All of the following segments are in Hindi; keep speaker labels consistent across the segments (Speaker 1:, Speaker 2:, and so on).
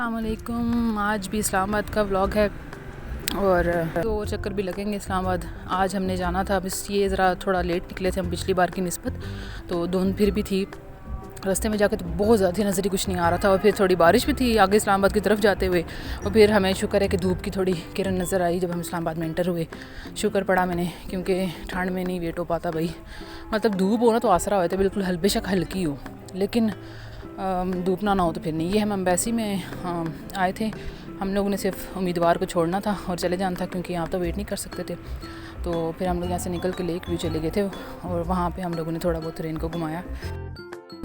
Speaker 1: अस्सलाम वालेकुम। आज भी इस्लामाबाद का व्लॉग है और दो और चक्कर भी लगेंगे इस्लामाबाद। आज हमने जाना था, बस ये ज़रा थोड़ा लेट निकले थे हम पिछली बार की निस्बत, तो धुंध फिर भी थी। रास्ते में जाकर तो बहुत ज़्यादा नज़र ही कुछ नहीं आ रहा था और फिर थोड़ी बारिश भी थी आगे इस्लामाबाद की तरफ जाते हुए। और फिर हमें शुक्र है कि धूप की थोड़ी किरण नज़र आई जब हम इस्लामाबाद में एंटर हुए। शुक्र पड़ा मैंने, क्योंकि ठंड में नहीं वेट हो पाता भाई। मतलब धूप हो ना तो आसरा हो, तो बिल्कुल बेशक हल्की हो, लेकिन धूप ना हो तो फिर नहीं। ये हम एम्बेसी में आए थे, हम लोगों ने सिर्फ उम्मीदवार को छोड़ना था और चले जाना था, क्योंकि यहाँ तो वेट नहीं कर सकते थे। तो फिर हम लोग यहाँ से निकल के लेक व्यू चले गए थे और वहाँ पे हम लोगों ने थोड़ा बहुत ट्रेन को घुमाया।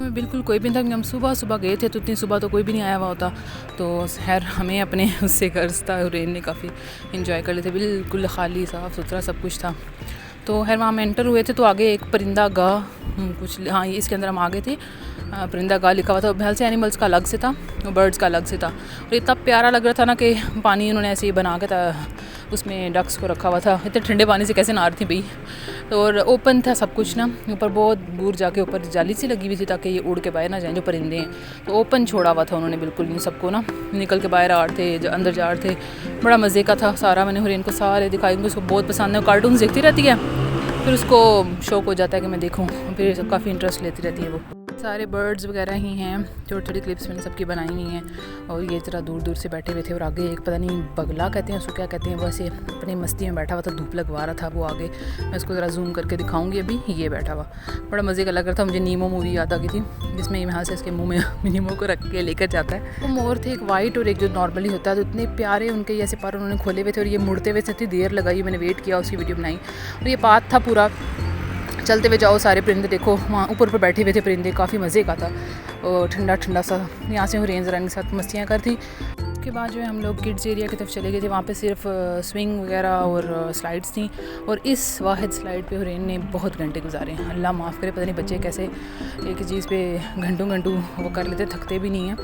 Speaker 1: बिल्कुल कोई भी नहीं था, हम सुबह गए थे तो इतनी सुबह तो कोई भी नहीं आया हुआ होता। तो खैर हमें अपने उससे गर्ज था, ट्रेन ने काफ़ी इंजॉय कर लिए थे, बिल्कुल खाली साफ़ सुथरा सब कुछ था। तो खैर वहाँ हम एंटर हुए थे तो आगे एक परिंदा गाह कुछ, हाँ ये इसके अंदर हम आगे थे। परिंदा गाह लिखा हुआ था, बहल से एनिमल्स का अलग से था और बर्ड्स का अलग से था। और इतना प्यारा लग रहा था ना कि पानी उन्होंने ऐसे ही बना के था, उसमें डक्स को रखा हुआ था। इतने ठंडे पानी से कैसे नहा रही थी भाई। तो और ओपन था सब कुछ ना, ऊपर बहुत दूर जाके ऊपर जाली सी लगी हुई थी ताकि ये उड़ के बाहर ना जाएं जो परिंदे हैं। तो ओपन छोड़ा हुआ था उन्होंने बिल्कुल, इन सबको ना निकल के बाहर आ रहे थे, अंदर जा रहे थे। बड़ा मज़े का था सारा। मैंने हुरैन को सारे दिखाए, उनको उसको बहुत पसंद है, कार्टून देखती रहती है, फिर उसको शौक हो जाता है कि मैं देखूं, फिर काफ़ी इंटरेस्ट लेती रहती है वो। सारे बर्ड्स वगैरह ही हैं, छोटी छोटी क्लिप्स मैंने सबकी बनाई हुई हैं। और ये ज़रा दूर दूर से बैठे हुए थे और आगे एक पता नहीं बगला कहते हैं उसको क्या कहते हैं, वैसे अपनी मस्ती में बैठा हुआ था, धूप लगवा रहा था वो आगे। मैं उसको ज़रा जूम करके दिखाऊंगी अभी। ये बैठा हुआ बड़ा मज़े का लग रहा था। मुझे नीमो मूवी याद आ गई थी, जिसमें यहाँ से इसके मुँह में नीमो को रख के लेकर जाता है। वो मोर थे, एक वाइट और एक जो नॉर्मली होता है, तो इतने प्यारे उनके ऐसे पर उन्होंने खोले हुए थे और ये मुड़ते हुए इतनी देर लगाई, मैंने वेट किया, उसकी वीडियो बनाई। और ये पाथ था पूरा, चलते हुए जाओ, सारे परिंदे देखो, वहाँ ऊपर पर बैठे हुए थे परिंदे, काफ़ी मज़े का था और ठंडा ठंडा सा। यहाँ से हुरैन ज़रा के साथ मस्तियाँ कर थी। उसके बाद जो है हम लोग किड्स एरिया की तरफ चले गए थे, वहाँ पे सिर्फ स्विंग वगैरह और स्लाइड्स थी। और इस वाहिद स्लाइड पे हुरैन ने बहुत घंटे गुजारे हैं, अल्लाह माफ़ करे, पता नहीं बच्चे कैसे एक चीज़ पे घंटों वो कर लेते, थकते भी नहीं हैं।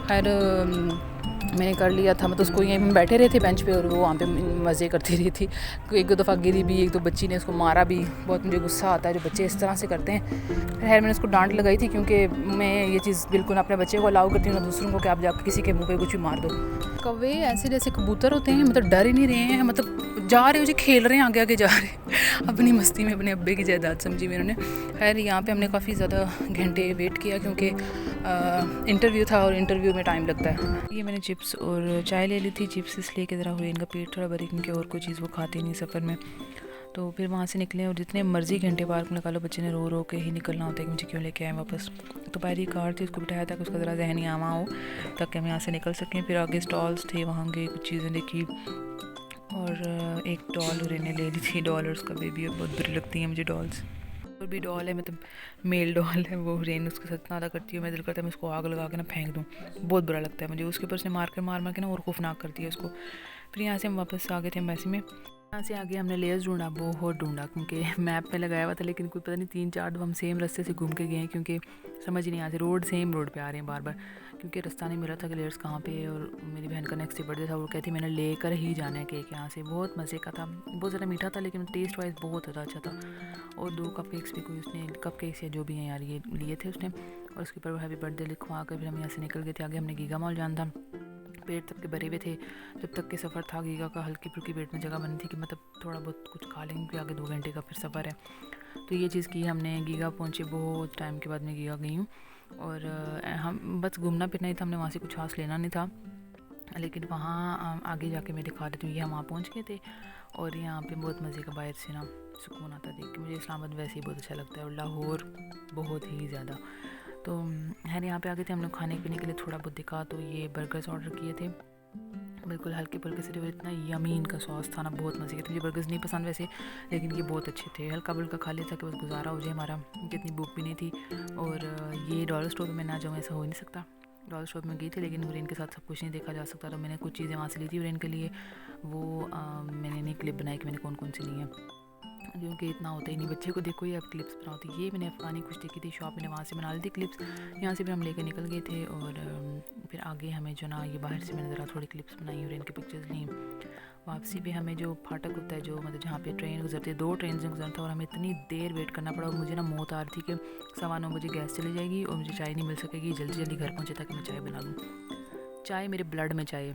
Speaker 1: खैर मैंने कर लिया था, मतलब उसको यहीं बैठे रहे थे बेंच पे और वो वहाँ पे मज़े करती रही थी। एक दो दफ़ा गिरी भी, एक दो बच्ची ने उसको मारा भी। बहुत मुझे गुस्सा आता है जो बच्चे इस तरह से करते हैं। खैर मैंने उसको डांट लगाई थी, क्योंकि मैं ये चीज़ बिल्कुल अपने बच्चे को अलाउ करती हूँ ना दूसरों को कि आप जाकर किसी के मुँह पे कुछ भी मार दो। कौवे ऐसे जैसे कबूतर होते हैं, मतलब डर ही नहीं रहे हैं, मतलब जा रहे हो जी, खेल रहे हैं, आगे आगे जा रहे हैं अपनी मस्ती में, अपने अब्बे की जायदाद समझी मेरे ने। खैर यहाँ पे हमने काफ़ी ज़्यादा घंटे वेट किया, क्योंकि इंटरव्यू था और इंटरव्यू में टाइम लगता है। ये मैंने चिप्स और चाय ले ली थी, चिप्स इसलिए कि ज़रा हुरैन का पेट थोड़ा भरे, क्योंकि और कोई चीज़ वो खाते नहीं सफ़र में। तो फिर वहाँ से निकले और जितने मर्ज़ी घंटे पार्क में लगा लो, बच्चे ने रो रो के ही निकलना होता है कि मुझे क्यों लेके आए वापस। तो पहली कार थी, उसको बिठाया ताकि उसका ज़रा जहनी आमा हो, ताकि हम यहाँ से निकल सकें। फिर आगे स्टॉल्स थे, वहाँ गए, कुछ चीज़ें देखी और एक डॉल हुरैन ने ले ली थी, डॉल और उसका बेबी, और बहुत बुरी लगती हैं मुझे डॉल्स। और भी डॉल है, मतलब मेल डॉल है वो, हुरैन उसके साथ इतना अदा करती है, मैं दिल करता है मैं उसको आग लगा के ना फेंक दूँ, बहुत बुरा लगता है मुझे। उसके ऊपर से मार के ना और खौफनाक करती है उसको। फिर यहाँ से हम वापस आ गए थे एम्बेसी में। यहाँ से आगे हमने लेयर्स ढूंढा, बहुत ढूंढा, क्योंकि मैप में लगाया हुआ था, लेकिन कोई पता नहीं 3-4 दफ़ा हम सेम रास्ते से घूम के गए हैं, क्योंकि समझ ही नहीं आती, सेम रोड पे आ रहे हैं बार बार, क्योंकि रास्ता नहीं मिला था कि लेयर्स कहाँ पे है। और मेरी बहन का नेक्स्ट डे बर्थडे था, वो कहती मैंने लेकर ही जाना है केक यहाँ से। बहुत मज़े का था, बहुत ज़्यादा मीठा था, लेकिन टेस्ट वाइज बहुत ज़्यादा अच्छा था। और 2 कप केक्स भी कोई उसने, कप केक्स या जो भी हैं यार, ये लिए थे उसने, और उसके ऊपर हैप्पी बर्थडे लिखवा कर फिर हम यहाँ से निकल गए थे। आगे हमने गीगा मॉल जाना था, पेट तक के भरे हुए थे जब तक के सफ़र था। गीगा का हल्की फुल्की पेट में जगह बनी थी कि मतलब थोड़ा बहुत कुछ खा लेंगे, क्योंकि आगे 2 घंटे का फिर सफ़र है। तो ये चीज़ की हमने। गीगा पहुँचे, बहुत टाइम के बाद मैं गीगा गई हूँ, और हम बस घूमना फिरना ही था, हमने वहाँ से कुछ खास लेना नहीं था। लेकिन वहाँ आगे जाके मैं दिखा देती हूँ, ये हम वहाँ पहुँच गए थे और यहाँ पे बहुत मज़े का बाहर से ना सुकून आता देख के। मुझे इस्लामाबाद वैसे ही बहुत अच्छा लगता है और लाहौर बहुत ही ज़्यादा। तो खैर यहाँ पे आ गए थे हम लोग, खाने पीने के लिए थोड़ा बहुत दिखा, तो ये बर्गर्स ऑर्डर किए थे, बिल्कुल हल्के फुल्के से, इतना यमी इनका सॉस था ना, बहुत मज़े के थे। मुझे बर्गर्स नहीं पसंद वैसे, लेकिन ये बहुत अच्छे थे। हल्का फुल्का खा लिया था कि बस गुजारा हो जाए हमारा, जितनी भूख भी नहीं थी। और ये डॉलर स्टोर में ना जाऊँ ऐसा हो ही नहीं सकता। डॉलर स्टोर में गई थी, लेकिन हुरैन के साथ सब कुछ नहीं देखा जा सकता, तो मैंने कुछ चीज़ें वहाँ से ली थी हुरैन के लिए। वो मैंने नहीं क्लिप बनाई कि मैंने कौन कौन सी ली हैं, क्योंकि इतना होता ही नहीं, बच्चे को देखो ही अब क्लिप्स बनाती। ये मैंने अफ़गानी कुछ देखी थी शॉप, मैंने वहाँ से बना ली थी क्लिप्स। यहाँ से फिर हम लेकर निकल गए थे और फिर आगे हमें जो ना, ये बाहर से मैंने ज़रा थोड़ी क्लिप्स बनाई और इनकी पिक्चर्स ली। वापसी पे हमें जो फाटक होता है, जो मतलब जहाँ पे ट्रेन गुजरती है, 2 ट्रेन से गुजरता था और हमें इतनी देर वेट करना पड़ा। और मुझे ना मौत आ रही थी कि 9:15 बजे गैस चली जाएगी और मुझे चाय नहीं मिल सकेगी, जल्दी जल्दी घर पहुँचे ताकि मैं चाय बना लूँ। चाय मेरे ब्लड में चाहिए,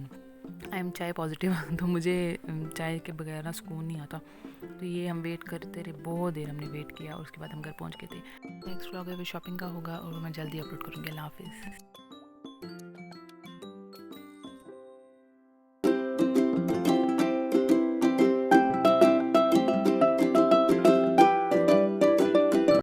Speaker 1: आई एम चाय पॉजिटिव तो मुझे चाय के बगैर ना सुकून नहीं आता। तो ये हम वेट करते रहे, बहुत देर हमने वेट किया और उसके बाद हम घर पहुंच गए थे। नेक्स्ट व्लॉग है वो शॉपिंग का होगा और मैं जल्दी अपलोड करूँगी। अल्लाह हाफिज़।